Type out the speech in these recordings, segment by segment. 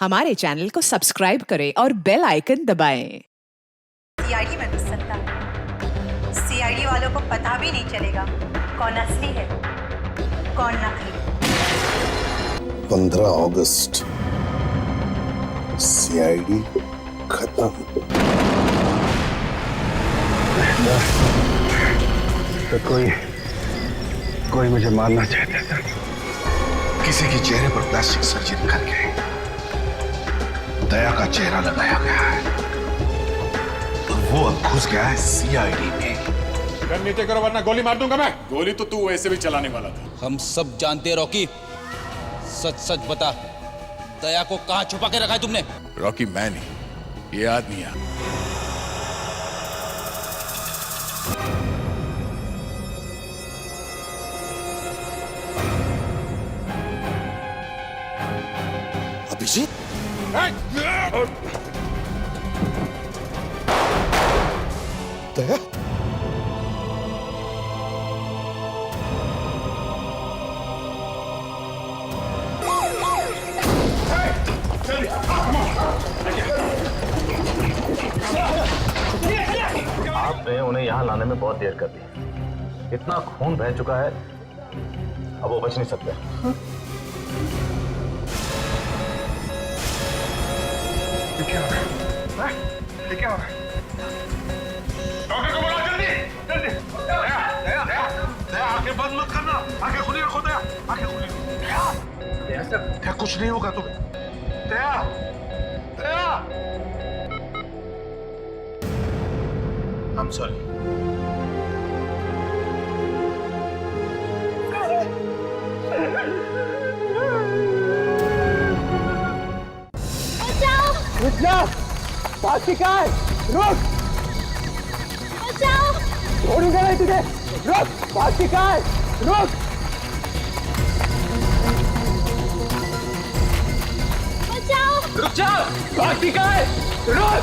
हमारे चैनल को सब्सक्राइब करें और बेल आइकन दबाएं। सीआईडी में घुस सकता है। सीआईडी वालों को पता भी नहीं चलेगा कौन असली है कौन नकली। 15 अगस्त सीआईडी खत्म। तो कोई मुझे मारना चाहता था। किसी के चेहरे पर प्लास्टिक सर्जरी करके दया का चेहरा लगाया गया है और वो अब घुस गया है सीआईडी में। गन नीचे करो वरना गोली मार दूंगा मैं। गोली तो तू वैसे भी चलाने वाला था। हम सब जानते हैं रॉकी, सच सच बता, दया को कहां छुपा के रखा है तुमने? रॉकी मैं नहीं, ये आदमी है। अभिजीत, दया, आपने उन्हें यहाँ लाने में बहुत देर कर दी। इतना खून बह चुका है, अब वो बच नहीं सकते। क्या हो रहा है? क्या हो रहा है? डॉक्टर को बुलाओ जल्दी, जल्दी। दया, आंखें बंद मत करना। आंखें खुली रखो दया, आंखें खुली रखो। दया, कुछ नहीं होगा तुम्हें। दया, दया। I'm sorry. रुक जा, बाकी का है, रुक, बचाओ, छोड़ूंगा नहीं तुझे, रुक, बाकी का है, रुक, बचाओ, रुक जा, बाकी का है, रुक,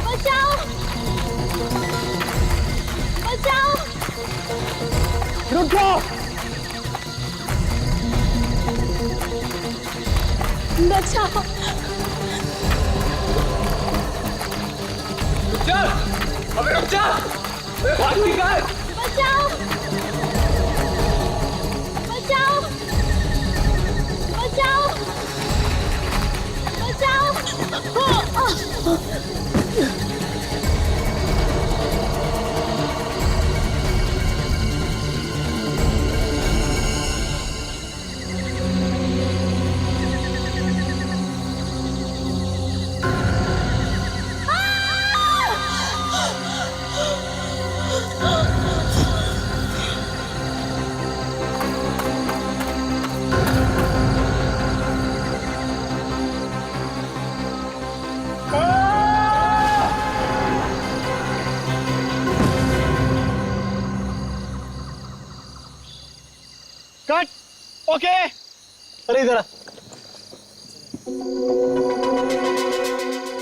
बचाओ, बचाओ, रुक जा, बचाओ, रुक जा, अबे रुक जा, बाकी का है, बचाओ, बचाओ, बचाओ, बचाओ। कट, ओके, अरे इधर आ।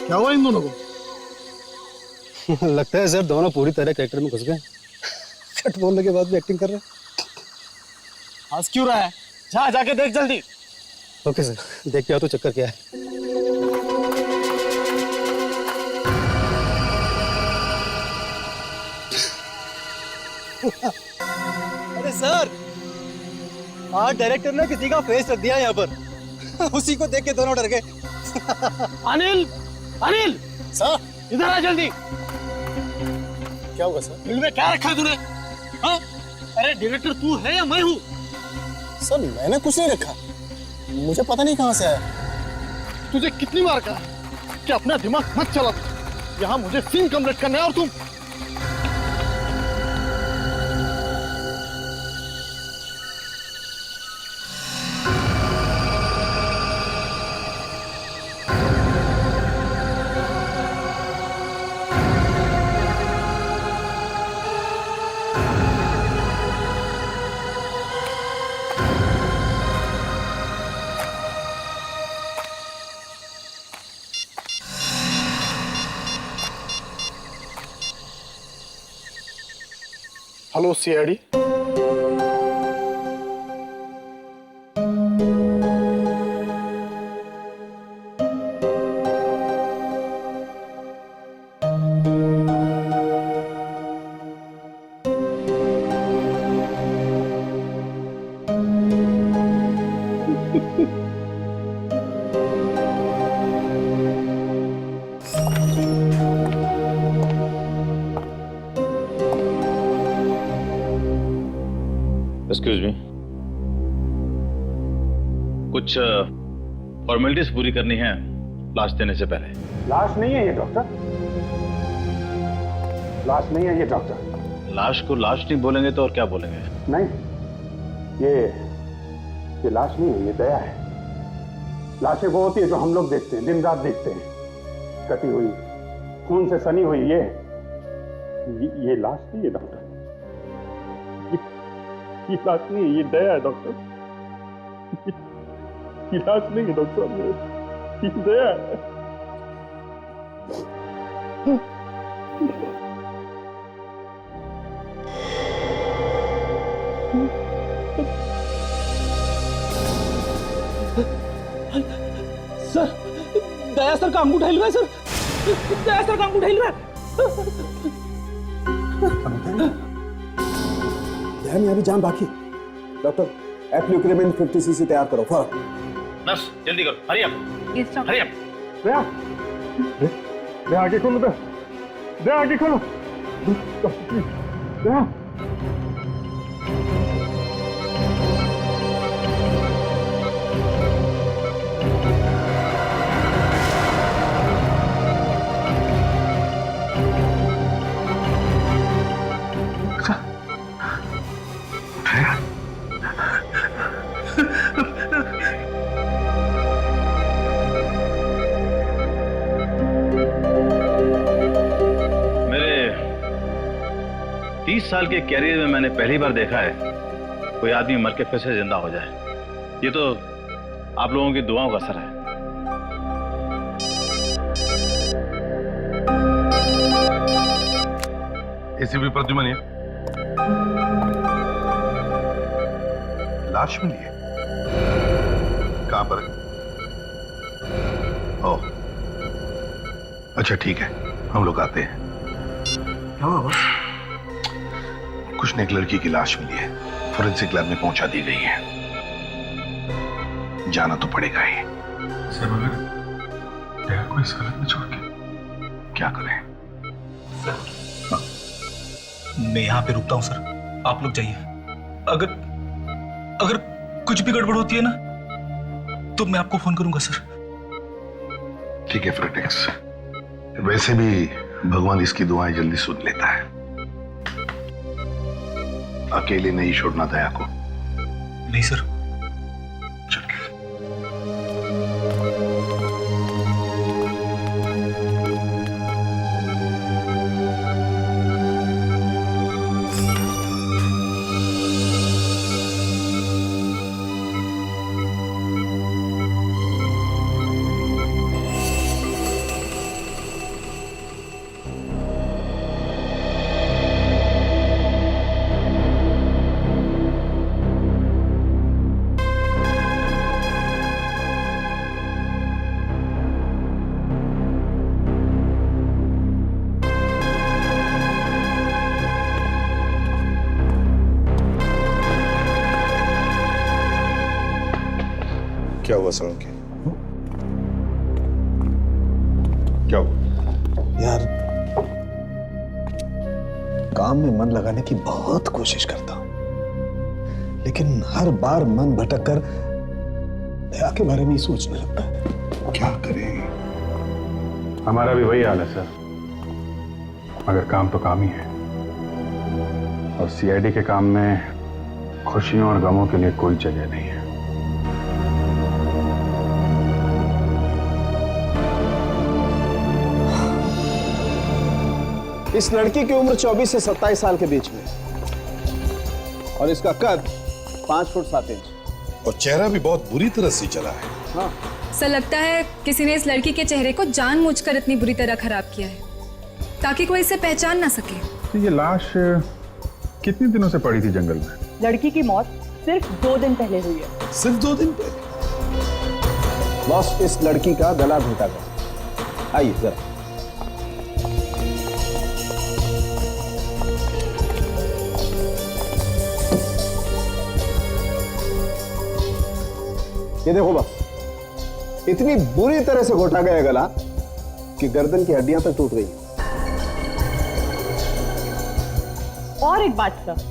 क्या हुआ इन दोनों को? लगता है सर दोनों पूरी तरह कैरेक्टर में घुस गए। कट बोलने के बाद भी एक्टिंग कर रहे हैं। हंस क्यों रहा है? जाके देख जल्दी। ओके सर, देख के आओ तो चक्कर क्या है। अरे सर, आज डायरेक्टर ने किसी का फेस रख दिया यहाँ पर। उसी को देख के दोनों डर गए। अनिल, अनिल, सर, इधर आ जल्दी। क्या होगा सर? फिल्म में क्या रखा है तूने? हाँ? अरे डायरेक्टर तू है या मैं हूँ? सर मैंने कुछ नहीं रखा, मुझे पता नहीं कहाँ से आया। तुझे कितनी मार का कि अपना दिमाग मत चला। यहाँ मुझे सीन कंप्लीट करना है और तुम हेलो सीआईडी। एक्सक्यूज मी, कुछ फॉर्मेलिटीज पूरी करनी है लाश देने से पहले। लाश नहीं है ये डॉक्टर, लाश नहीं है ये डॉक्टर। लाश को लाश नहीं बोलेंगे तो और क्या बोलेंगे? नहीं, ये लाश नहीं है, ये दया है। लाशें वो होती है जो हम लोग देखते हैं, दिन रात देखते हैं, कटी हुई, खून से सनी हुई। ये लाश नहीं है डॉक्टर, ये लाश नहीं है, ये दया है डॉक्टर। ये लाश नहीं है डॉक्टर साहब, ये दया है। सर, दया सर का अंगूठा हिल रहा है सर, दया सर का अंगूठा हिल रहा है। ध्यान अभी जान बाकी। डॉक्टर एप्लिक्रेमेंट 50 सीसी तैयार करो फौरन। नर्स जल्दी करो, हरी अप, हरी अप। दया, दया आगे खोलो, दया आगे खोलो, दया। मेरे 30 साल के कैरियर में मैंने पहली बार देखा है कोई आदमी मर के फिर से जिंदा हो जाए। ये तो आप लोगों की दुआओं का असर है। एसीपी प्रद्युमन है। लाश मिली है? कहां पर? ओह, अच्छा ठीक है, हम लोग आते हैं। क्या हुआ? कुछ ने एक लड़की की लाश मिली है, फोरेंसिक लैब में पहुंचा दी गई है। जाना तो पड़ेगा ही। सर, मगर दया को इस हालत में छोड़ के क्या करें? मैं यहाँ पे रुकता हूँ सर, आप लोग जाइए। अगर कुछ भी गड़बड़ होती है ना तो मैं आपको फोन करूंगा सर। ठीक है फ्रेटेक्स, वैसे भी भगवान इसकी दुआएं जल्दी सुन लेता है। अकेले नहीं छोड़ना दया को। नहीं सर। चल। क्या हुआ सड़क के? क्या हुआ? यार, काम में मन लगाने की बहुत कोशिश करता हूं, लेकिन हर बार मन भटक कर दया के बारे में ही सोचने लगता है। क्या करें? हमारा भी वही हाल है सर, मगर काम तो काम ही है, और सीआईडी के काम में खुशियों और गमों के लिए कोई जगह नहीं है। इस लड़की की उम्र 24 से 27 साल के बीच में, और इसका कद 5 फुट 7 इंच, और चेहरा भी बहुत बुरी तरह से चला है। हाँ। सर, लगता है किसी ने इस लड़की के चेहरे को जानबूझकर इतनी बुरी तरह खराब किया है ताकि कोई इसे पहचान ना सके। तो ये लाश कितने दिनों से पड़ी थी जंगल में? लड़की की मौत सिर्फ 2 दिन पहले हुई है। सिर्फ 2 दिन पहले? बॉस, इस लड़की का गला घोटा गया। आइए जरा। ये देखो बस, इतनी बुरी तरह से घोटा गया गला कि गर्दन की हड्डियां तक टूट गई। और एक बात सर,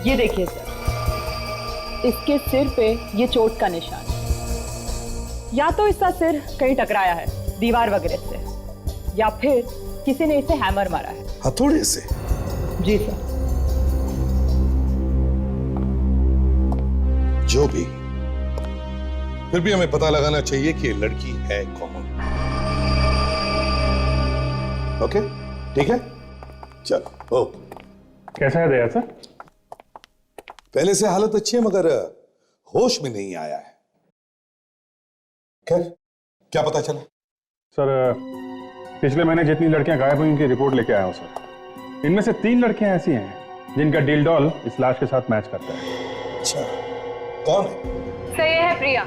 ये देखिए सर, इसके सिर पे ये चोट का निशान, या तो इसका सिर कहीं टकराया है दीवार वगैरह से, या फिर किसी ने इसे हैमर मारा है। हथौड़े से? जी सर। जो भी, फिर भी हमें पता लगाना चाहिए कि ये लड़की है कौन। ओके, ठीक है, चलो। ओ, कैसा है दया सर? पहले से हालत अच्छी है मगर होश में नहीं आया है। खैर, क्या पता चला? सर, पिछले महीने जितनी लड़कियां गायब हुई उनकी रिपोर्ट लेके आया हूं सर। इनमें से 3 लड़कियां ऐसी हैं जिनका डील डॉल इस लाश के साथ मैच करता है। अच्छा, कौन है? सर ये है प्रिया,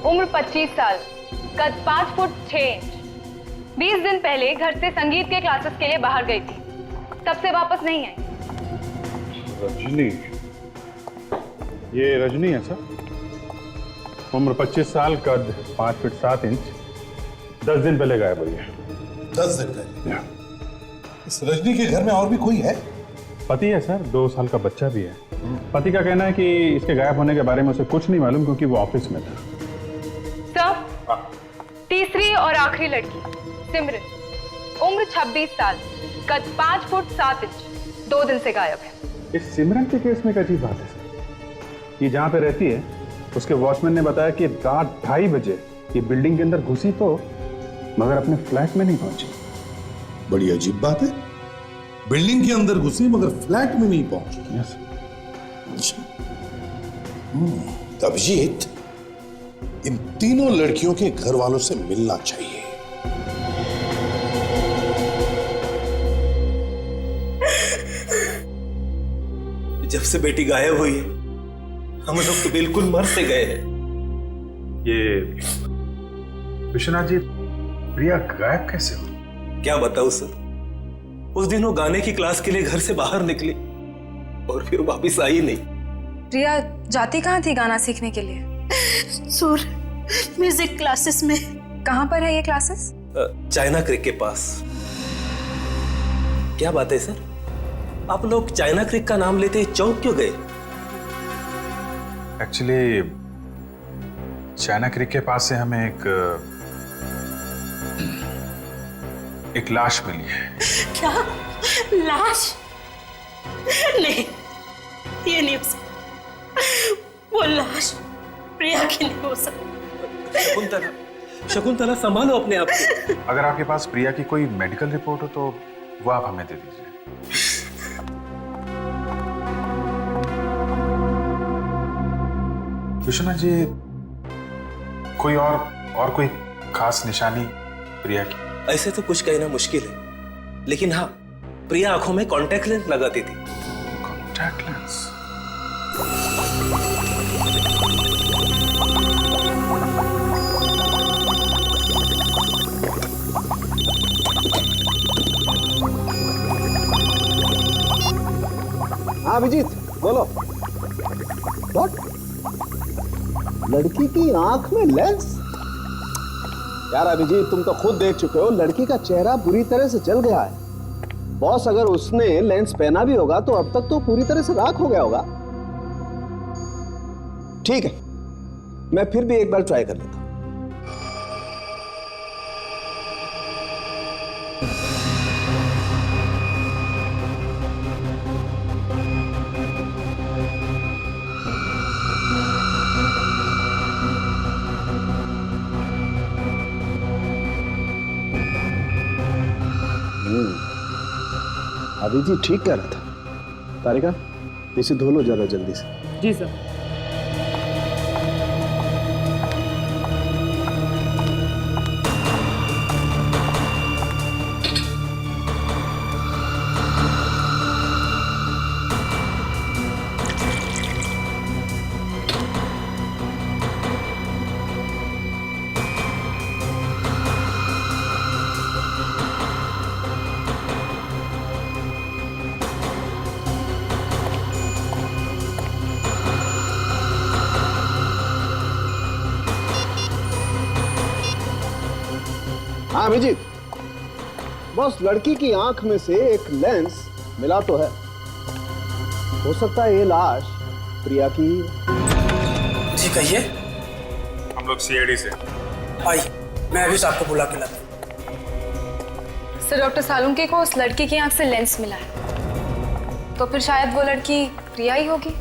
उम्र 25 साल, कद 5 फुट 6 इंच। 20 दिन पहले घर से संगीत के क्लासेस के लिए बाहर गई थी, तब से वापस नहीं आई। रजनी, ये रजनी है सर। उम्र 25 साल, कद 5 फुट 7 इंच, 10 दिन पहले गायब हुई है। 10 दिन पहले? इस रजनी के घर में और भी कोई है? पति है सर, 2 साल का बच्चा भी है। पति का कहना है कि इसके गायब होने के बारे में उसे कुछ नहीं मालूम क्योंकि वो ऑफिस में था। सर, तीसरी और आखिरी लड़की सिमरन, उम्र 26 साल, कद 5 फुट 7 इंच, 2 दिन से गायब है। इस सिमरन के केस में एक अजीब बात है सर। ये जहाँ पे रहती है उसके वॉचमैन ने बताया कि रात 2:30 बजे ये बिल्डिंग के अंदर घुसी तो मगर अपने फ्लैट में नहीं पहुंची। बड़ी अजीब बात है, बिल्डिंग के अंदर घुसी मगर फ्लैट में नहीं पहुंची। यस। अच्छा, अभिजीत, इन तीनों लड़कियों के घर वालों से मिलना चाहिए। जब से बेटी गायब हुई है हम लोग तो बिल्कुल मर से गए हैं। ये विश्वनाथ जी, प्रिया गायब कैसे हो? क्या बताऊं सर, उस दिन वो गाने की क्लास के लिए घर से बाहर निकली और फिर वापस आई नहीं। प्रिया जाती कहाँ थी गाना सीखने के लिए? सुर म्यूजिक क्लासेस में। कहाँ पर है ये क्लासेस? चाइना क्रिक के पास। क्या बात है सर, आप लोग चाइना क्रिक का नाम लेते चौंक क्यों गए? एक्चुअली चाइना क्रिक के पास से हमें एक लाश मिली है। क्या? लाश? नहीं, ये नहीं हो सकता। वो लाश प्रिया की नहीं हो सकती। शकुंतला संभालो अपने आप को। अगर आपके पास प्रिया की कोई मेडिकल रिपोर्ट हो तो वो आप हमें दे दीजिए। विश्वनाथ जी, कोई और कोई खास निशानी प्रिया की? ऐसे तो कुछ कहना मुश्किल है, लेकिन हाँ, प्रिया आंखों में कॉन्टैक्ट लेंस लगाती थी। Contact lens? हाँ अभिजीत, बोलो। What? लड़की की आंख में लेंस? यार अभिजीत, तुम तो खुद देख चुके हो, लड़की का चेहरा बुरी तरह से जल गया है। बॉस, अगर उसने लेंस पहना भी होगा तो अब तक तो पूरी तरह से राख हो गया होगा। ठीक है, मैं फिर भी एक बार ट्राई कर लेता हूं। अभिजीत ठीक कह रहा था। तारिका, इसे धो लो जरा जल्दी से। जी सर। हाँ अभिजीत, बस लड़की की आंख में से एक लेंस मिला तो है। हो सकता है ये लाश प्रिया की। जी कहिए। हम लोग सीआईडी से। आई, मैं अभी साहब को बुला के लाता हूं। सर, डॉक्टर सालुंके को उस लड़की की आंख से लेंस मिला है, तो फिर शायद वो लड़की प्रिया ही होगी।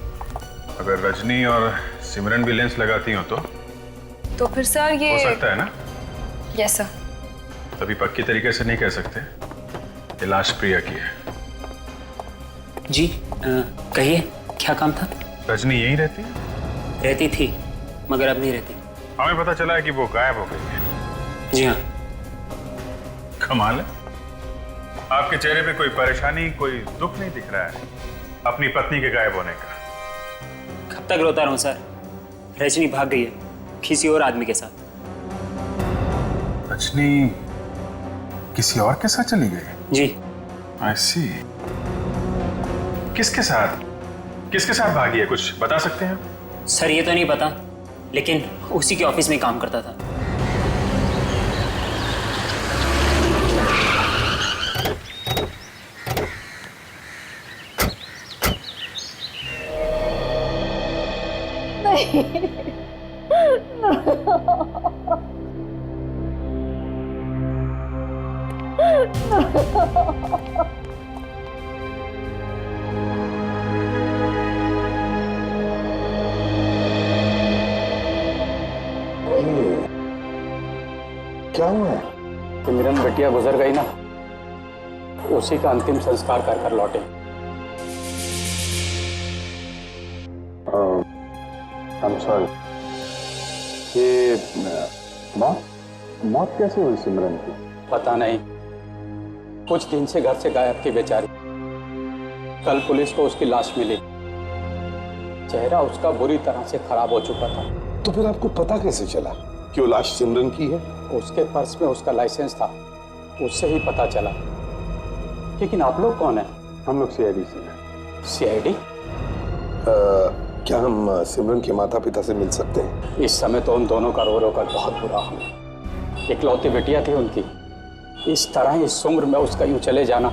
अगर रजनी और सिमरन भी लेंस लगाती हो तो फिर सर ये हो सकता है ना? Yes sir. तभी पक्की तरीके से नहीं कह सकते ये लाश प्रिया की है। जी कहिए, क्या काम था? रजनी यहीं रहती है? रहती थी, मगर अब नहीं रहती। हमें पता चला है कि वो गायब हो गई है। जी हाँ। कमाल है, आपके चेहरे पे कोई परेशानी, कोई दुख नहीं दिख रहा है अपनी पत्नी के गायब होने का। कब तक रोता रहूं सर? रजनी भाग गई है किसी और आदमी के साथ। रजनी किसी और के साथ चली गई? जी। आई सी। किसके साथ? किसके साथ भागी है, कुछ बता सकते हैं? सर ये तो नहीं पता, लेकिन उसी के ऑफिस में काम करता था। क्या हुआ? सिमरन बिटिया गुजर गई ना, उसी का अंतिम संस्कार कर कर लौटे। I'm sorry। ये मौत कैसे हुई सिमरन की? पता नहीं, कुछ दिन से घर से गायब थी बेचारी। कल पुलिस को उसकी लाश मिली, चेहरा उसका बुरी तरह से खराब हो चुका था। तो फिर आपको पता कैसे चला कि वो लाश सिमरन की है? उसके पर्स में उसका लाइसेंस था, उससे ही पता चला। लेकिन आप लोग कौन है? हम लोग सीआईडी से हैं। सीआईडी? क्या हम सिमरन के माता पिता से मिल सकते हैं? इस समय तो उन दोनों का रो रो कर बहुत बुरा हाल है। इकलौती बेटिया थी उनकी, इस तरह इस उम्र में उसका यूं चले जाना,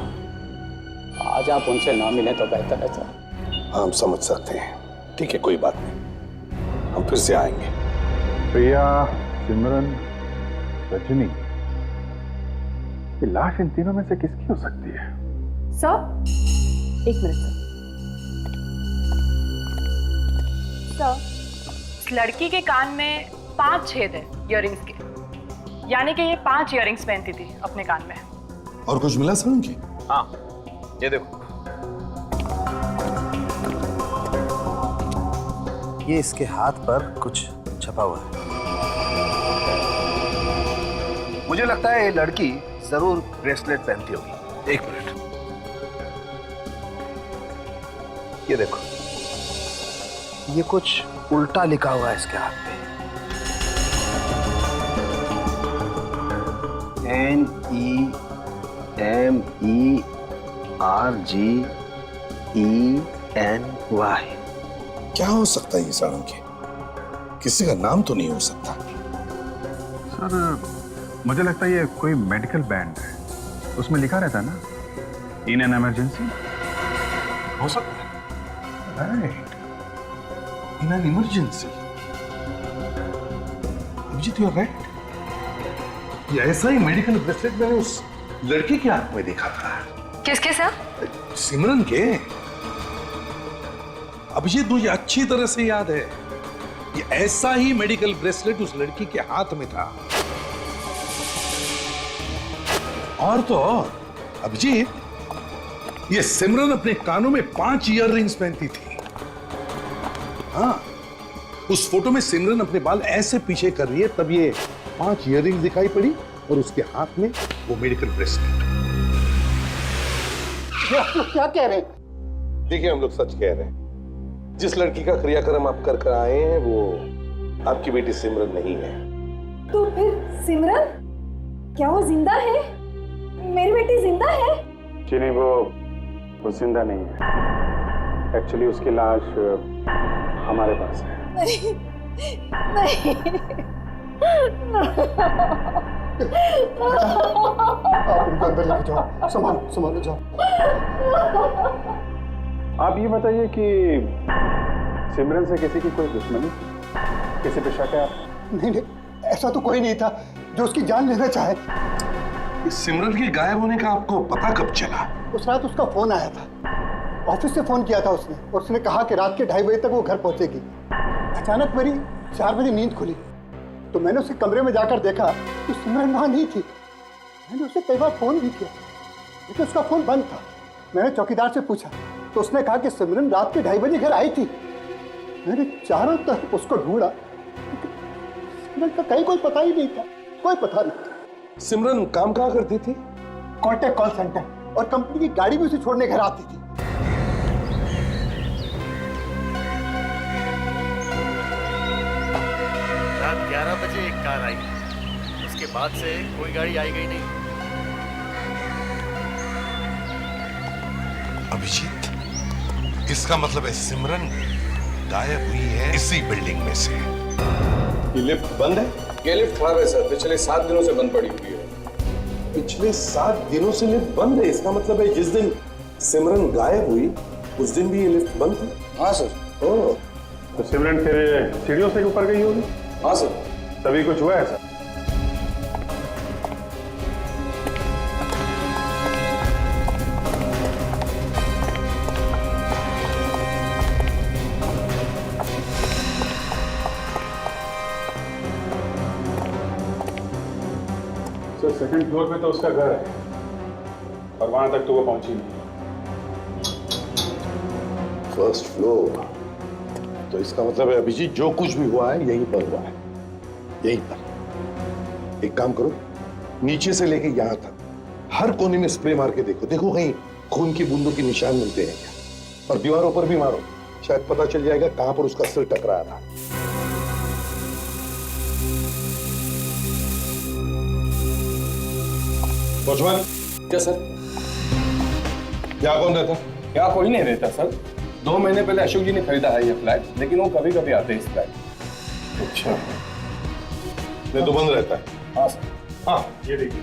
आज आप उनसे ना मिले तो बेहतर है सर। हम समझ सकते हैं, ठीक है, कोई बात नहीं, हम फिर से आएंगे। प्रिया, सिमरन, रजनी, ये लाश इन तीनों में से किसकी हो सकती है? सर, एक मिनट सर। इस लड़की के कान में 5 छेद है इयररिंग्स के, यानी कि ये 5 इयररिंग्स पहनती थी अपने कान में। और कुछ मिला सर उनकी? हाँ, ये देखो। ये इसके हाथ पर कुछ छपा हुआ है। मुझे लगता है ये लड़की जरूर ब्रेसलेट पहनती होगी। एक मिनट, ये देखो, ये कुछ उल्टा लिखा हुआ है इसके हाथ पे। NEMERGENY। क्या हो सकता है ये सालुंके? किसी का नाम तो नहीं हो सकता। सर मुझे लगता है ये कोई मेडिकल बैंड है, उसमें लिखा रहता है ना, इन एन इमरजेंसी। हो सकता है, right, in an emergency. Abhijeet you are right, ये ऐसा ही मेडिकल ब्रेसलेट मैंने उस लड़के के हाथ में देखा था। किसके सर? सिमरन के। अभिजीत मुझे अच्छी तरह से याद है, ये ऐसा ही मेडिकल ब्रेसलेट उस लड़की के हाथ में था। और तो और अभिजीत, ये सिमरन अपने कानों में 5 इयररिंग्स पहनती थी। हाँ, उस फोटो में सिमरन अपने बाल ऐसे पीछे कर रही है, तब ये 5 इयररिंग्स दिखाई पड़ी और उसके हाथ में वो मेडिकल ब्रेसलेट। आप लोग क्या कह रहे हैं? देखिए, हम लोग सच कह रहे हैं। जिस लड़की का क्रियाक्रम आप कर कर आए हैं वो आपकी बेटी सिमरन नहीं है। तो फिर सिमरन, क्या वो जिंदा है? मेरी बेटी जिंदा है? जी नहीं, वो जिंदा नहीं है। एक्चुअली उसकी लाश हमारे पास है। नहीं, नहीं, आप उनको अंदर लेके जाओ, संभालो जाओ। आप ये बताइए कि सिमरन से किसी की कोई दुश्मनी, किसी पे शक है? नहीं, ऐसा तो कोई नहीं था जो उसकी जान लेना चाहे। इस सिमरन के गायब होने का आपको पता कब चला? उस रात उसका फोन आया था, ऑफिस से फोन किया था उसने, और उसने कहा कि रात के 2:30 बजे तक वो घर पहुंचेगी। अचानक मेरी 4 बजे नींद खुली तो मैंने उसके कमरे में जाकर देखा तो सिमरन वहां नहीं थी। मैंने उसे कई बार फोन भी किया लेकिन उसका फोन बंद था। मैंने चौकीदार से पूछा तो उसने कहा कि सिमरन रात के 2:30 बजे घर आई थी। मैंने चारों तरफ उसको ढूंढा, सिमरन का कहीं कोई पता ही नहीं था, कोई पता नहीं। सिमरन काम कहाँ करती थी? कॉन्टैक्ट कॉल सेंटर, और कंपनी की गाड़ी भी उसे छोड़ने घर आती थी। रात 11 बजे एक कार आई, उसके बाद से कोई गाड़ी आई गई नहीं। अभिजीत, इसका मतलब है सिमरन गायब हुई है इसी बिल्डिंग में से। ये लिफ्ट बंद है? ये लिफ्ट खराब है सर, पिछले 7 दिनों से बंद पड़ी हुई है। पिछले 7 दिनों से लिफ्ट बंद है? इसका मतलब है जिस दिन सिमरन गायब हुई उस दिन भी ये लिफ्ट बंद थी? हाँ सर। ओह, तो सिमरन फिर सीढ़ियों से ऊपर गई होगी? हाँ सर। तभी कुछ हुआ है सर? सर सेकंड फ्लोर पे तो उसका घर है और वहां तक तो वो पहुंची नहीं। फर्स्ट फ्लोर, तो इसका मतलब है अभिजीत जो कुछ भी हुआ है यहीं पर हुआ है, यहीं पर। एक काम करो, नीचे से लेके यहां तक हर कोने में स्प्रे मार के देखो, देखो कहीं खून की बूंदों के निशान मिलते हैं क्या। और दीवारों पर भी मारो, शायद पता चल जाएगा कहां पर उसका सिर टकराया था। क्या सर? क्या कौन रहता? यहाँ कोई नहीं रहता सर। 2 महीने पहले अशोक जी ने खरीदा है ये फ्लैट, लेकिन वो कभी कभी आते हैं इस फ्लैट। अच्छा, ये तो बंद रहता है? हाँ सर। हाँ, ये देखिए।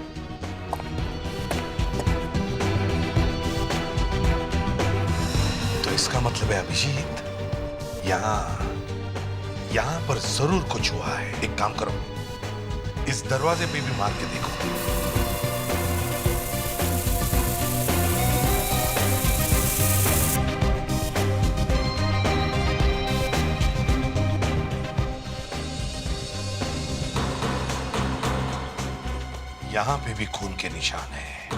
तो इसका मतलब है अभिजीत यहाँ पर जरूर कुछ हुआ है। एक काम करो, इस दरवाजे पे भी मार के देखो। यहाँ पे भी खून के निशान है।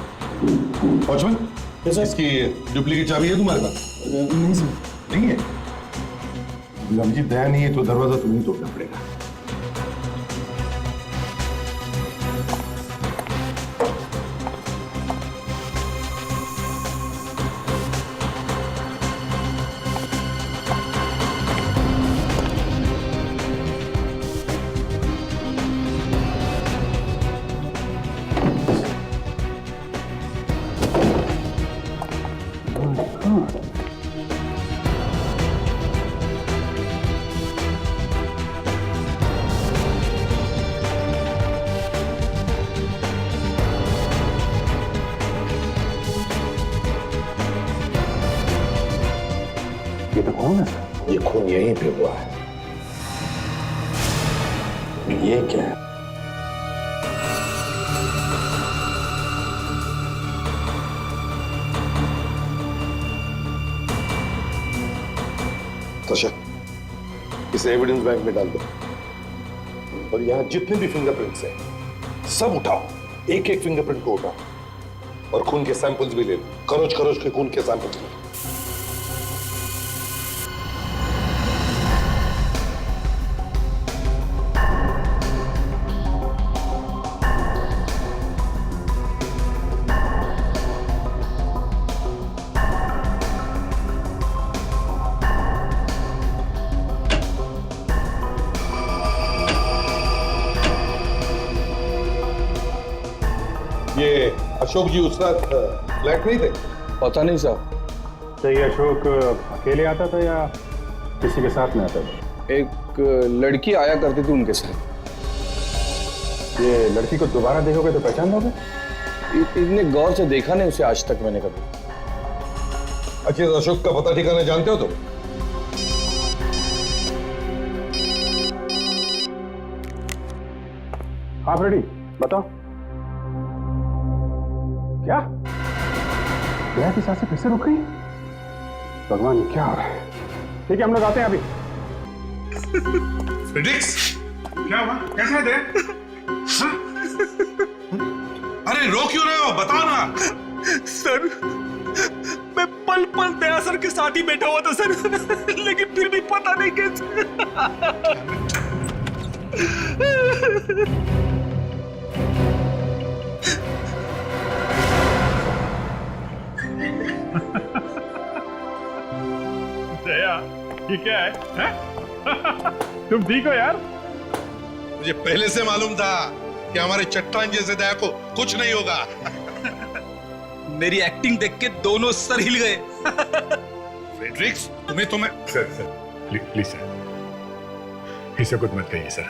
वॉचमैन, इसकी डुप्लीकेट चाबी है तुम्हारे पास? नहीं सर। नहीं है? अभिजीत दया नहीं है तो दरवाजा तुम्हें तोड़ना पड़ेगा। ये तो खून है सर। ये खून यहीं पे हुआ है। ये क्या है? तोशा, इसे एविडेंस बैंक में डाल दो और यहां जितने भी फिंगरप्रिंट्स हैं सब उठाओ, एक एक फिंगरप्रिंट को उठाओ और खून के सैंपल्स भी ले लो, खरोच खरोच के खून के सैंपल्स ले लो। ये अशोक जी उस रात फ्लैट नहीं थे? पता नहीं साहब। तो ये अशोक अकेले आता था या किसी के साथ में आता था? एक लड़की आया करती थी उनके साथ। ये लड़की को दोबारा देखोगे तो पहचान लोगे? इतने गौर से देखा नहीं उसे आज तक मैंने कभी। अच्छा, अशोक का पता ठिकाना जानते हो तुम? हाँ फ्रेडी, बताओ। क्या दया की सांसें फिर से रुक गई? भगवान, ये क्या हो रहा है? ठीक है, हम लोग आते हैं अभी। फ्रेडिक्स, क्या हुआ? कैसे है दया? हाँ? अरे रो क्यों रहे हो? बताओ ना। सर, मैं पल पल दया सर के साथ ही बैठा हुआ था सर, लेकिन फिर भी पता नहीं कैसे। दया, ये क्या है? तुम ठीक हो यार? मुझे पहले से मालूम था कि हमारे चट्टान जैसे दया को कुछ नहीं होगा। मेरी एक्टिंग देख के दोनों सर हिल गए। फ्रेडरिक्स, तुम्हें सर प्लीज सर, इसे कुछ मत कहिए सर।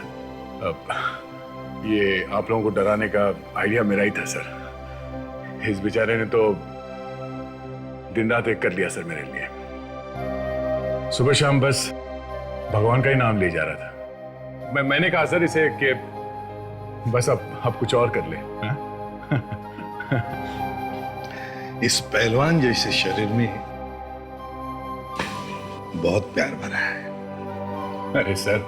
अब ये आप लोगों को डराने का आइडिया मेरा ही था सर। इस बेचारे ने तो दिन रात एक कर लिया सर मेरे लिए। सुबह शाम बस भगवान का ही नाम ले जा रहा था। मैंने कहा सर इसे कि बस अब कुछ और कर ले। इस पहलवान जैसे शरीर में बहुत प्यार भरा है। अरे सर,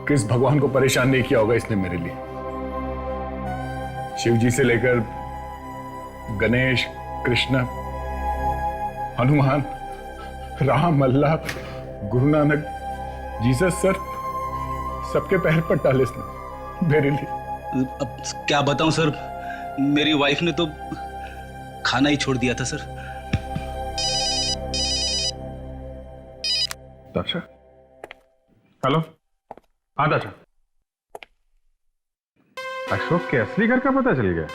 किस भगवान को परेशान नहीं किया होगा इसने मेरे लिए। शिव जी से लेकर गणेश, कृष्ण, हनुमान, राम, अल्लाह, गुरु नानक, जीसस सर, सबके पैर पर डाले इसने मेरे लिए। अब क्या बताऊं सर, मेरी वाइफ ने तो खाना ही छोड़ दिया था सर। दाशा, हेलो। हाँ दाशा, अशोक के असली घर का पता चल गया।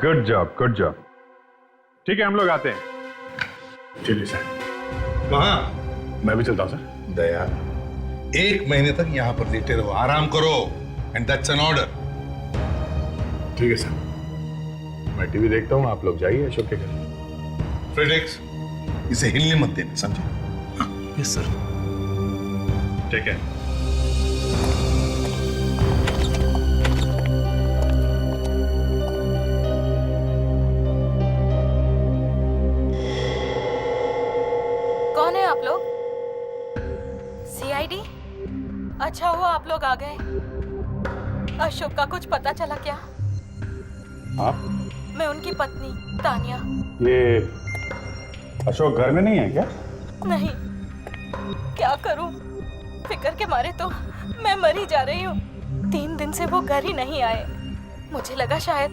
Good job, good job. ठीक है, हम लोग आते हैं। चलिए सर। कहाँ? मैं भी चलता हूँ सर। दया, 1 महीने तक यहां पर लेटे रहो, आराम करो, एंड दैट्स एन ऑर्डर। ठीक है सर, मैं टीवी देखता हूँ, आप लोग जाइए अशोक के घर। फ्रेडरिक्स, इसे हिलने मत देना, समझे? Yes sir. ठीक है। कौन है आप लोग? सीआईडी? अच्छा हुआ आप लोग आ गए। अशोक का कुछ पता चला क्या? हाँ? मैं उनकी पत्नी तानिया। ये अशोक घर में नहीं है क्या? नहीं, क्या करूं? फिक्र के मारे तो मैं मर ही जा रही हूँ। 3 दिन से वो घर ही नहीं आए। मुझे लगा शायद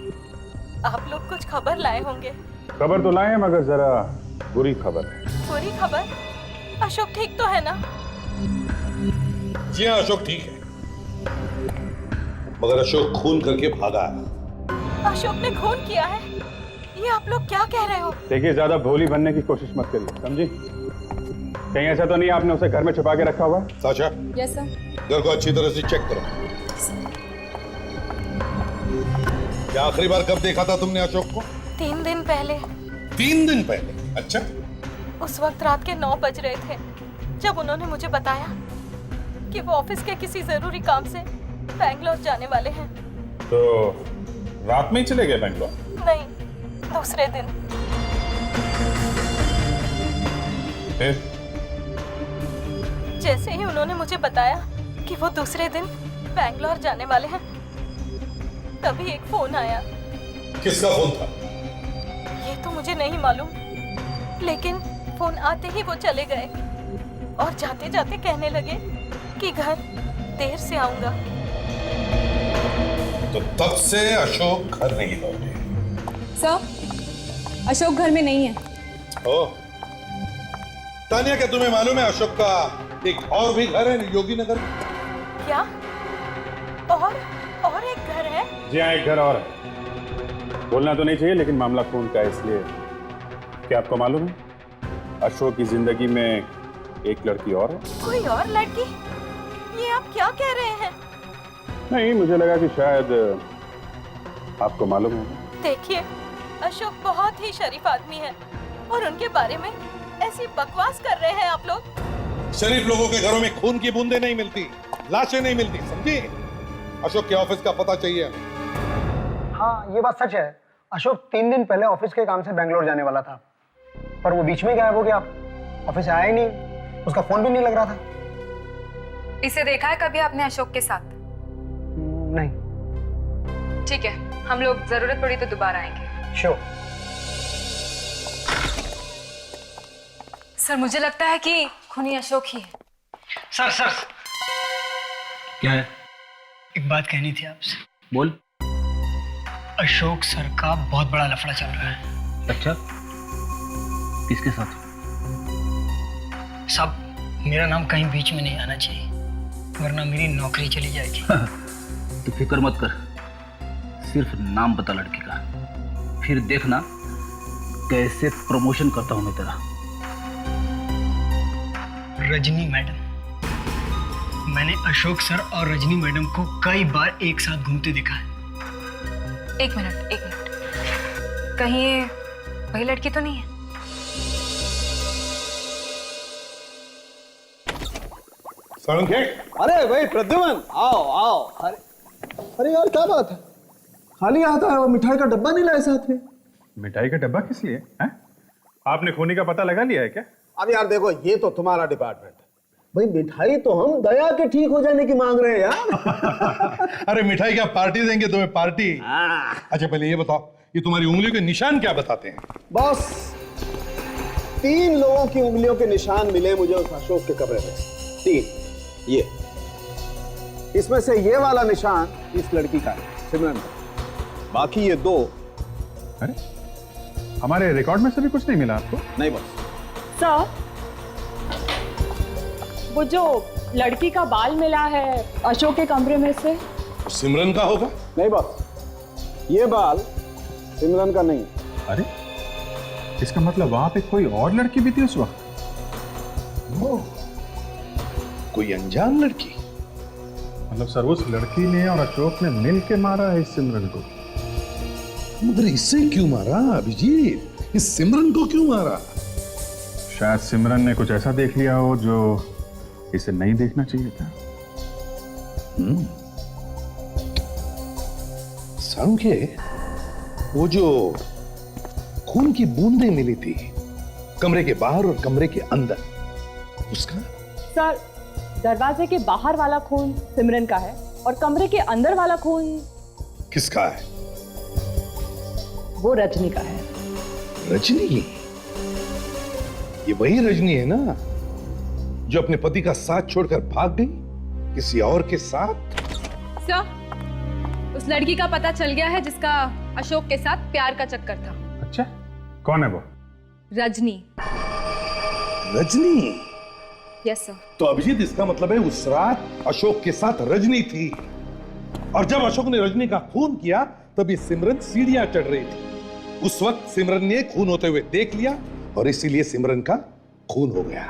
आप लोग कुछ खबर लाए होंगे। खबर तो लाए हैं, मगर जरा बुरी खबर है। बुरी खबर? अशोक ठीक तो है ना? जी हाँ, अशोक ठीक है, मगर अशोक खून करके भागा है। अशोक ने खून किया है? ये आप लोग क्या कह रहे हो? देखिए, ज्यादा भोली बनने की कोशिश मत करिए, समझी? कहीं ऐसा तो नहीं आपने उसे घर में छुपा के रखा हुआ? Sasha, yes sir. घर को अच्छी तरह से चेक करो। क्या आखिरी बार कब देखा था तुमने अशोक को? 3 दिन पहले। 3 दिन पहले? अच्छा। उस वक्त रात के 9 बज रहे थे जब उन्होंने मुझे बताया कि वो ऑफिस के किसी जरूरी काम से बैंगलोर जाने वाले हैं। तो रात में ही चले गए बैंगलोर? नहीं, दूसरे दिन। फिर? जैसे ही उन्होंने मुझे बताया कि वो दूसरे दिन बैंगलोर जाने वाले हैं, तभी एक फोन आया। किसका फोन था? ये तो मुझे नहीं मालूम, लेकिन फोन आते ही वो चले गए और जाते जाते कहने लगे कि घर देर से आऊंगा। तो तब से अशोक घर नहीं लौटे। सर, अशोक घर में नहीं है। ओह, तानिया, क्या तुम्हें मालूम है अशोक का एक और भी घर है योगी नगर में? क्या? और एक घर है? जी हाँ, एक घर और है। बोलना तो नहीं चाहिए, लेकिन मामला खून का है, इसलिए। क्या आपको मालूम है अशोक की जिंदगी में एक लड़की और है? कोई और लड़की? ये आप क्या कह रहे हैं? नहीं, मुझे लगा कि शायद आपको मालूम है। देखिए, अशोक बहुत ही शरीफ आदमी है और उनके बारे में ऐसी बकवास कर रहे हैं आप लोग। शरीफ लोगों के घरों में खून की बूंदें नहीं मिलती, लाशें नहीं मिलती, समझी? अशोक के ऑफिस का पता चाहिए हमें। हाँ, ये बात सच है। अशोक 3 दिन पहले ऑफिस के काम से बेंगलोर जाने वाला था, पर वो बीच में गायब हो गया। ऑफिस आया ही नहीं, उसका फोन भी नहीं लग रहा था। इसे देखा है कभी आपने अशोक के साथ? नहीं। ठीक है, हम लोग जरूरत पड़ी तो दोबारा आएंगे। श्योर। सर, मुझे लगता है कि खूनी अशोक ही है। सर क्या है? एक बात कहनी थी आपसे। बोल। अशोक सर का बहुत बड़ा लफड़ा चल रहा है। अच्छा, किसके साथ? साहब, मेरा नाम कहीं बीच में नहीं आना चाहिए, वरना मेरी नौकरी चली जाएगी। तो फिक्र मत कर, सिर्फ नाम बता लड़की का, फिर देखना कैसे प्रमोशन करता हूं मैं तेरा। रजनी मैडम। मैंने अशोक सर और रजनी मैडम को कई बार एक साथ घूमते देखा है। एक मिनट। कहीं ये वही लड़की तो नहीं है? अरे भाई प्रद्युमन, आओ। अरे यार, क्या बात है? खाली हाथ आया, मिठाई का डब्बा नहीं लाए साथ में? मिठाई का डब्बा किस लिए है? आपने खूनी का पता लगा लिया है क्या? अब यार देखो, ये तो तुम्हारा डिपार्टमेंट है भाई। मिठाई तो हम दया के ठीक हो जाने की मांग रहे हैं यार। अरे मिठाई क्या पार्टी देंगे तुम्हें, पार्टी? अच्छा पहले ये बताओ, ये तुम्हारी उंगलियों के निशान क्या बताते हैं? बॉस, 3 लोगों की उंगलियों के निशान मिले मुझे उस अशोक के कमरे में। 3। ये इसमें से ये वाला निशान इस लड़की का है, सिमरन का। बाकी ये 2। अरे हमारे रिकॉर्ड में से भी कुछ नहीं मिला आपको? नहीं बॉस। सर, वो जो लड़की का बाल मिला है अशोक के कमरे में से, सिमरन का होगा? नहीं बॉस, ये बाल सिमरन का नहीं। अरे इसका मतलब वहां पे कोई और लड़की भी थी उस वक्त? कोई अनजान लड़की? मतलब सर, उस लड़की ने और अशोक ने मिल के मारा है इस सिमरन को? मगर इससे क्यों मारा अभिजीत? इस सिमरन को क्यों मारा? शायद सिमरन ने कुछ ऐसा देख लिया हो जो इसे नहीं देखना चाहिए था। सारुके, वो जो खून की बूंदें मिली थी कमरे के बाहर और कमरे के अंदर, उसका? सर, दरवाजे के बाहर वाला खून सिमरन का है और कमरे के अंदर वाला खून किसका है? वो रजनी का है। रजनी? ये वही रजनी है ना जो अपने पति का साथ छोड़कर भाग गई किसी और के साथ? सर, उस लड़की का पता चल गया है जिसका अशोक के साथ प्यार का चक्कर था। अच्छा, कौन है वो? रजनी। रजनी? Yes sir. तो अभिजीत, इसका मतलब है उस रात अशोक के साथ रजनी थी, और जब अशोक ने रजनी का खून किया तब ये सिमरन सीढ़ियां चढ़ रही थी। उस वक्त सिमरन ने खून होते हुए देख लिया और इसीलिए सिमरन का खून हो गया।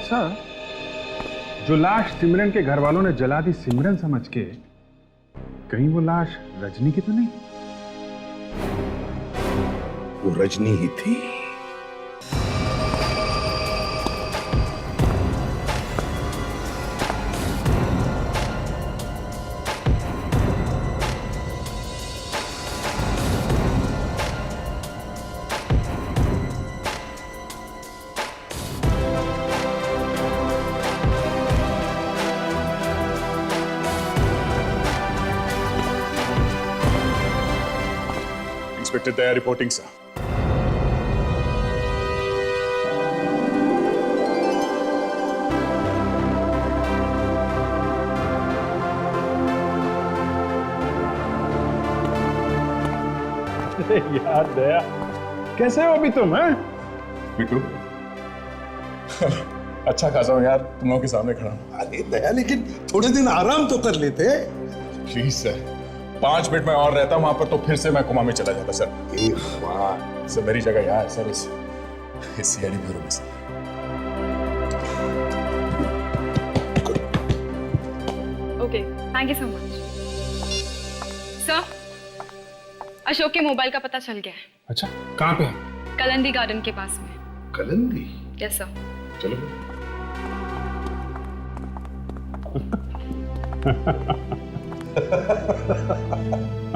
सर, जो लाश सिमरन के घर वालों ने जला दी सिमरन समझ के, कहीं वो लाश रजनी की तो नहीं? वो रजनी ही थी। इंस्पेक्टर दया रिपोर्टिंग सर। यार दया, कैसे हो अभी तुम? हैं बिट्टू, अच्छा खासा हूं यार, तुम लोगों के सामने खड़ा हूं। अरे दया, लेकिन थोड़े दिन आराम तो कर लेते। प्लीज सर, 5 मिनट में और रहता वहां पर तो फिर से मैं कोमा में चला जाता सर। सर मेरी जगह यहाँ है सर, इस सीआईडी ब्यूरो में sir. Okay, thank you so much. Sir, Ashok के मोबाइल का पता चल गया है। अच्छा, कहाँ पे है? कलंदी गार्डन के पास में। कलंदी? Yes sir. चलो।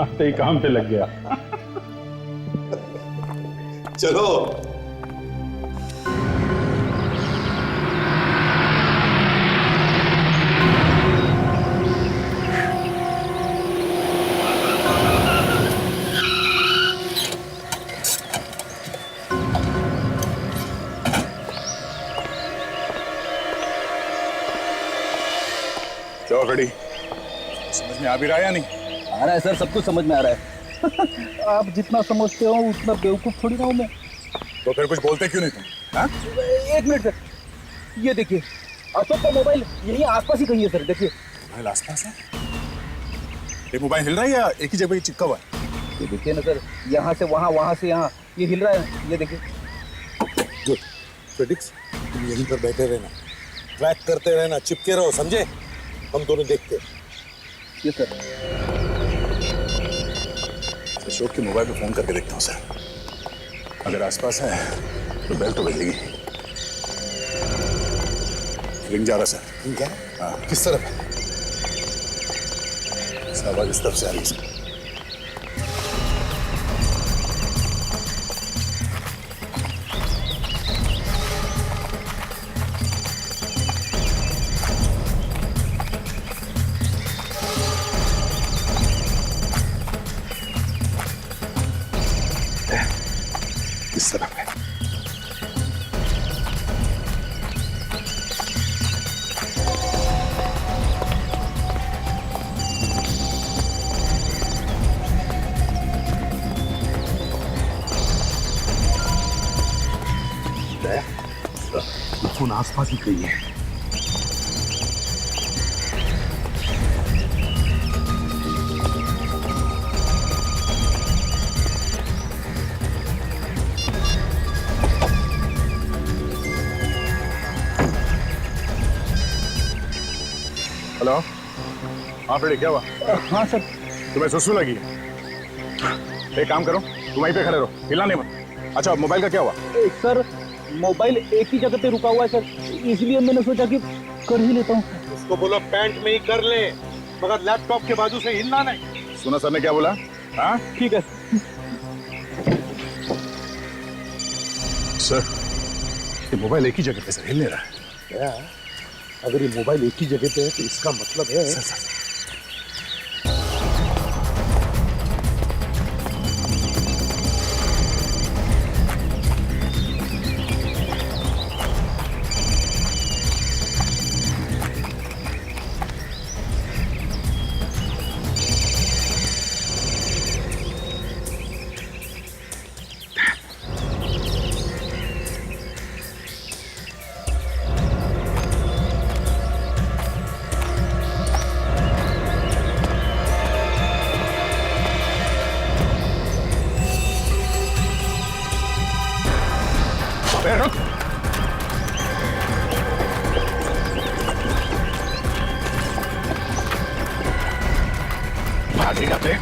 आते ही काम पे लग गया। चलो। क्यों खड़ी? समझ में आ भी रहा है या नहीं? आ रहा है सर, सब कुछ समझ में आ रहा है। आप जितना समझते हो उतना बेवकूफ थोड़ी ना हूं मैं। तो फिर कुछ बोलते क्यों नहीं तुम? हाँ? एक मिनट सर, ये देखिए अशोक का मोबाइल यही आसपास ही कहीं है सर। देखिए मोबाइल आसपास है? ये मोबाइल हिल रहा है या एक ही जगह चिपका हुआ है? ये देखिए ना सर, यहाँ से वहाँ, वहाँ से यहाँ, ये हिल रहा है। ये देखिए। गुड। फेडिक्स, तुम यहीं पर बैठे रहना, ट्रैक करते रहना, चिपके रहो, समझे? हम दोनों देखते हैं। ये सर। अशोक के मोबाइल पे फोन करके देखता हूँ सर। अगर आसपास है तो बेल तो बजेगी। रिंग जा रहा सर। रिंग क्या? हाँ। किस तरफ है? आवाज इस तरफ से आ रही है सर। इस तरफ है। फोन आसपास ही कहीं है। हेलो, हाँ फ्रेडी, क्या हुआ? हाँ सर। तुम्हें सुसु लगी है? एक काम करो, तुम वहीं पे खड़े रहो, हिलना नहीं मत। अच्छा, मोबाइल का क्या हुआ? सर मोबाइल एक ही जगह पे रुका हुआ है सर, इसलिए मैंने सोचा कि कर ही लेता हूँ। उसको बोलो पैंट में ही कर ले, मगर लैपटॉप के बाजू से हिलना नहीं। सुना सर ने क्या बोला? हाँ ठीक है सर। ये मोबाइल एक ही जगह पे सर हिल नहीं रहा है। क्या? अगर ये मोबाइल एक ही जगह पे है तो इसका मतलब है सर। रुक। भागेगा पे?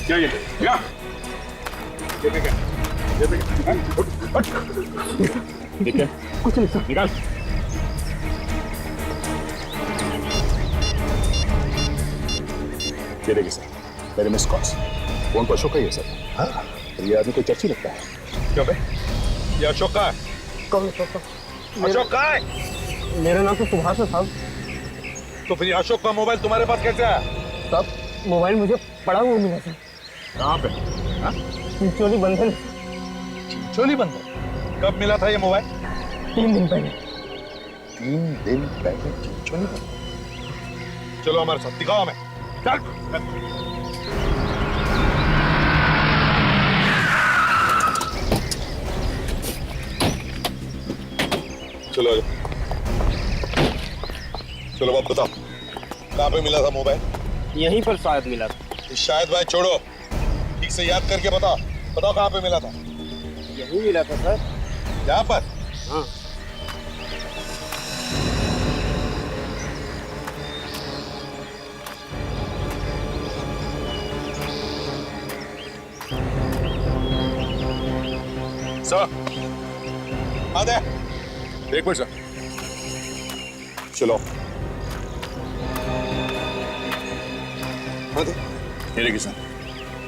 क्या ये? क्या? ये पे क्या? ये पे क्या? उठ। ठीक है। कुछ नहीं सर। निकाल। ये देखिए सर, मेरे मिस कॉल्स। फोन तो अशोक का ही है सर। हाँ? ये आदमी कोई चर्ची लगता है। क्यों बे? ये अशोक का है। कौन? अशोक का है? मेरा नाम तो सुभाष है साहब। तो फिर अशोक का मोबाइल तुम्हारे पास कैसे आया? साहब मोबाइल मुझे पड़ा हुआ मिला सर। कहाँ पे? चिंचोली बंधन। चिंचोली बंधन? कब मिला था ये मोबाइल? 3 दिन पहले। 3 दिन पहले चिंचोली बंधन? चलो हमारे साथ, दिखाओ हमें। चल। चलो चलो बात बताओ, कहाँ पे मिला था मोबाइल? यहीं पर शायद मिला था। शायद भाई छोड़ो, ठीक से याद करके बताओ। बताओ कहाँ पे मिला था? यहीं मिला था सर। यहाँ पर? सर आदे एक मिनट सर चलो ये देखिए सर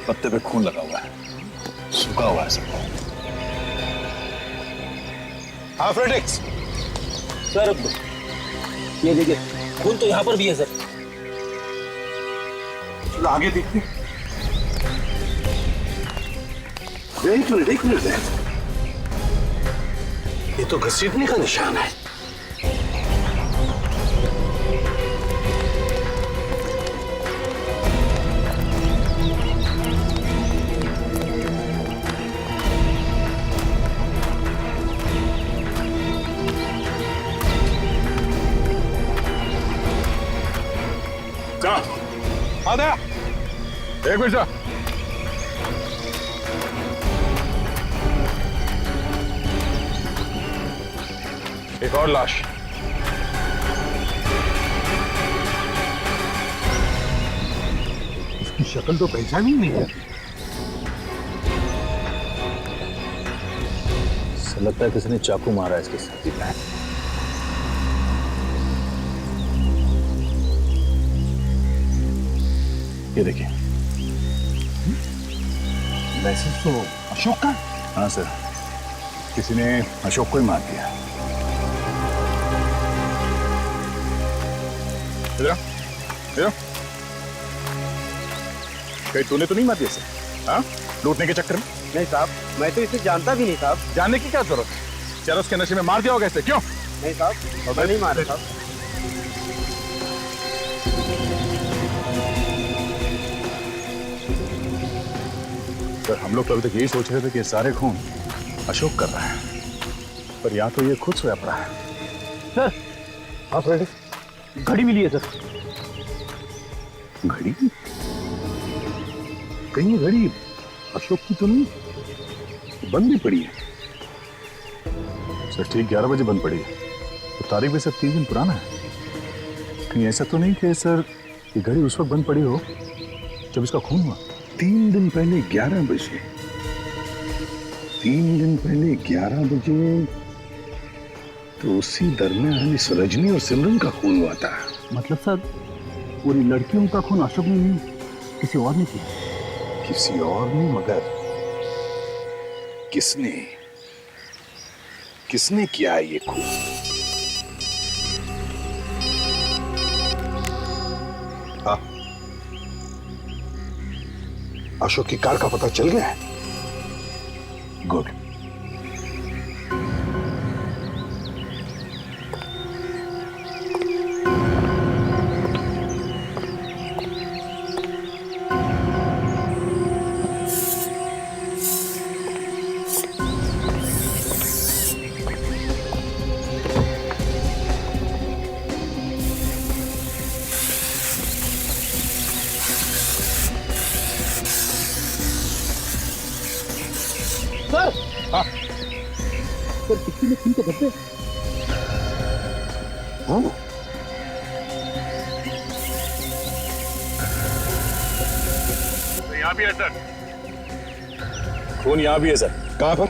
पत्ते पे खून लगा हुआ है सूखा हुआ है सर हाँ फ्रेडिक्स सर ये देखिए खून तो यहाँ पर भी है सर चलो आगे देखते एक मिनट ये तो घसीटने का निशान है आधा एक मिनट सर एक और लाश इसकी शक्ल तो पहचान ही नहीं है लगता है किसी ने चाकू मारा है इसके साथी पे ये देखिए मैसेज तो अशोक का हाँ सर किसी ने अशोक को ही मार दिया इधर कहीं तूने तो नहीं मार दिया इसे हाँ लूटने के चक्कर में नहीं साहब मैं तो इसे जानता भी नहीं साहब जानने की क्या जरूरत है चलो उसके नशे में मार दिया होगा इसे क्यों नहीं साहब मैं नहीं मारा साहब सर हम लोग तो अभी तक यही सोच रहे थे कि ये सारे खून अशोक कर रहा है पर या तो ये खुद सोया पड़ा है सर हाँ फ्रेडी घड़ी मिली है सर घड़ी कहीं ये घड़ी अशोक की तो नहीं बंद भी पड़ी है सर ठीक 11 बजे बंद पड़ी है तो तारीख भी सर 3 दिन पुराना है कहीं ऐसा तो नहीं कि सर ये घड़ी उस वक्त बंद पड़ी हो जब इसका खून हुआ 3 दिन पहले 11 बजे 3 दिन पहले 11 बजे तो उसी दरमियान इस रजनी और सिमरन का खून हुआ था मतलब सर पूरी लड़कियों का खून अशोक ने नहीं किसी और ने किया किसी और ने मगर किसने किया ये खून हाँ अशोक की कार का पता चल गया है गुड सर हाँ सर किसी ने खून के धब्बे हाँ तो यहाँ भी है सर खून यहाँ भी है सर कहाँ पर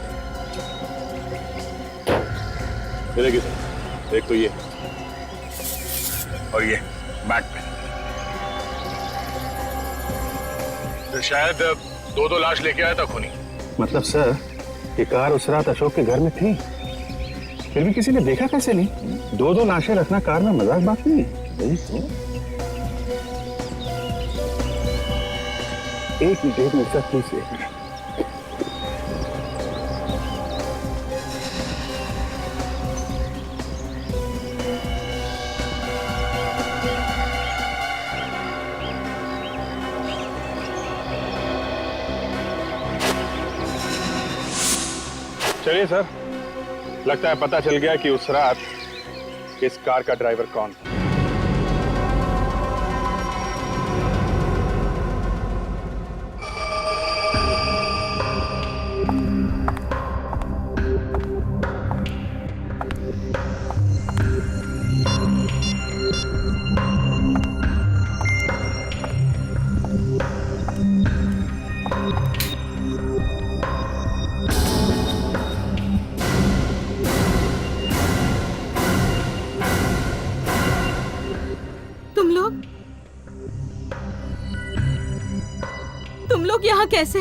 ये देखिए सर एक तो ये और ये बैक पे तो शायद 2 लाश लेके आया था खूनी मतलब सर ये कार उस रात अशोक के घर में थी फिर भी किसी ने देखा कैसे नहीं 2 लाशें रखना कार में मजाक बात नहीं एक मिनट सर प्लीज चलिए सर लगता है पता चल गया कि उस रात इस कार का ड्राइवर कौन था लोग यहाँ कैसे?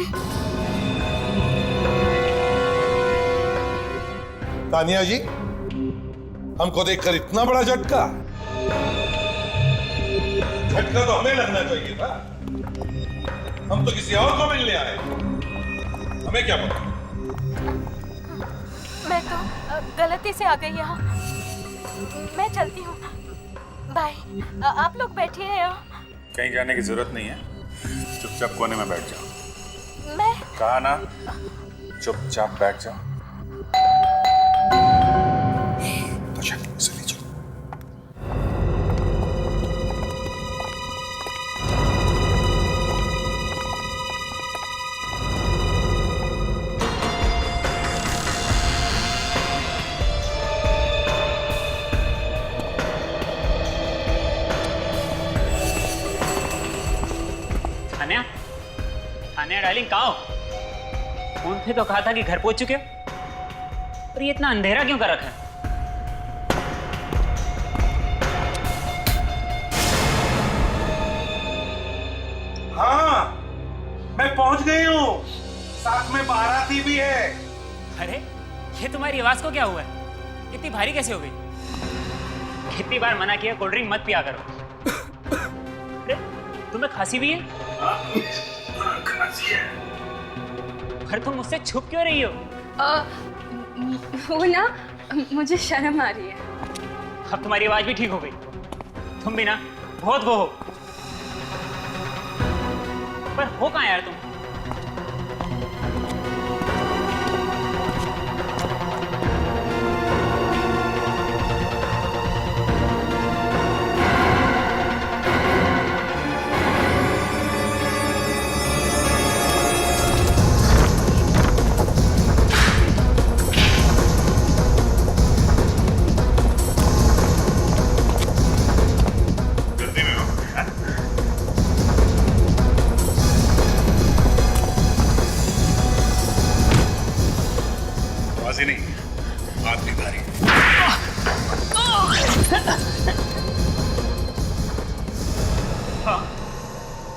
तानिया जी, हमको देखकर इतना बड़ा झटका? झटका तो हमें लगना चाहिए था। हम तो किसी और को मिलने आए, हमें क्या पता? मैं तो गलती से आ गई यहाँ। मैं चलती हूँ, बाय। आप लोग बैठिए यहाँ। कहीं जाने की जरूरत नहीं है, चुपचाप कोने में बैठ जाओ। मैं कहा ना, चुपचाप बैठ जाओ। अच्छा, चलिए चलो। तानिया, तानिया डार्लिंग, कहाँ हो? फोन पे तो कहा था कि घर पहुंच चुके हो, पर ये इतना अंधेरा क्यों कर रखा है? हाँ, मैं पहुंच गई हूँ, साथ में बाराती भी है। अरे, ये तुम्हारी आवाज को क्या हुआ है? इतनी भारी कैसे हो गई? कितनी बार मना किया कोल्ड ड्रिंक मत पिया करो। अरे, तुम्हें खांसी भी है? खांसी है। पर तुम मुझसे छुप क्यों रही हो? वो ना, मुझे शर्म आ रही है। अब तुम्हारी आवाज भी ठीक हो गई। तुम भी ना बहुत वो हो। पर हो कहाँ यार तुम?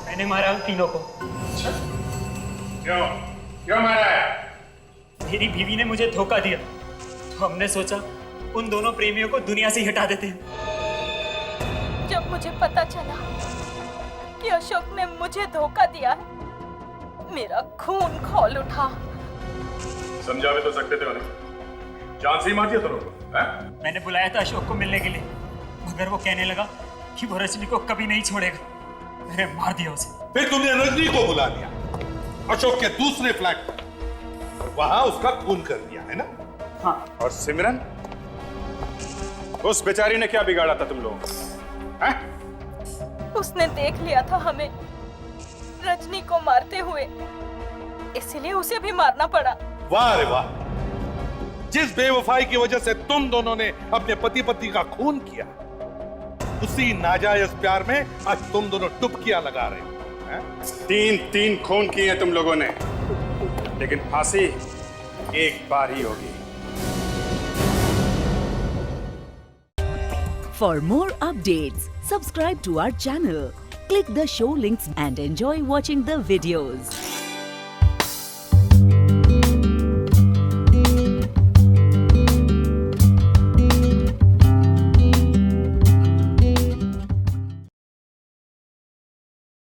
मैंने मारा उन तीनों को। क्यों मारा है? मेरी बीवी ने मुझे धोखा दिया, तो हमने सोचा उन दोनों प्रेमियों को दुनिया से ही हटा देते हैं। जब मुझे पता चला कि अशोक ने मुझे धोखा दिया है, मेरा खून खौल उठा। समझा भी तो सकते थे उन्हें, जान से ही मार दिया तुम लोगों को। मैंने बुलाया था अशोक को मिलने के लिए, मगर वो कहने लगा कि वो रजनी को कभी नहीं छोड़ेगा। मैंने मार दिया उसे। फिर तुमने रजनी को बुला लिया अशोक के दूसरे फ्लैट पर, वहां उसका खून कर दिया है ना? हाँ। और सिमरन, उस बेचारी ने क्या बिगाड़ा था तुम लोगों को? उसने देख लिया था हमें रजनी को मारते हुए, इसलिए उसे भी मारना पड़ा। वाह रे वाह, जिस बेवफाई की वजह से तुम दोनों ने अपने पति पत्नी का खून किया, उसी नाजायज प्यार में आज तुम दोनों डुबकियां लगा रहे हो। तीन खून किए हैं तुम लोगों ने, लेकिन फांसी एक बार ही होगी। For more updates, subscribe to our channel, click the show links and enjoy watching the videos.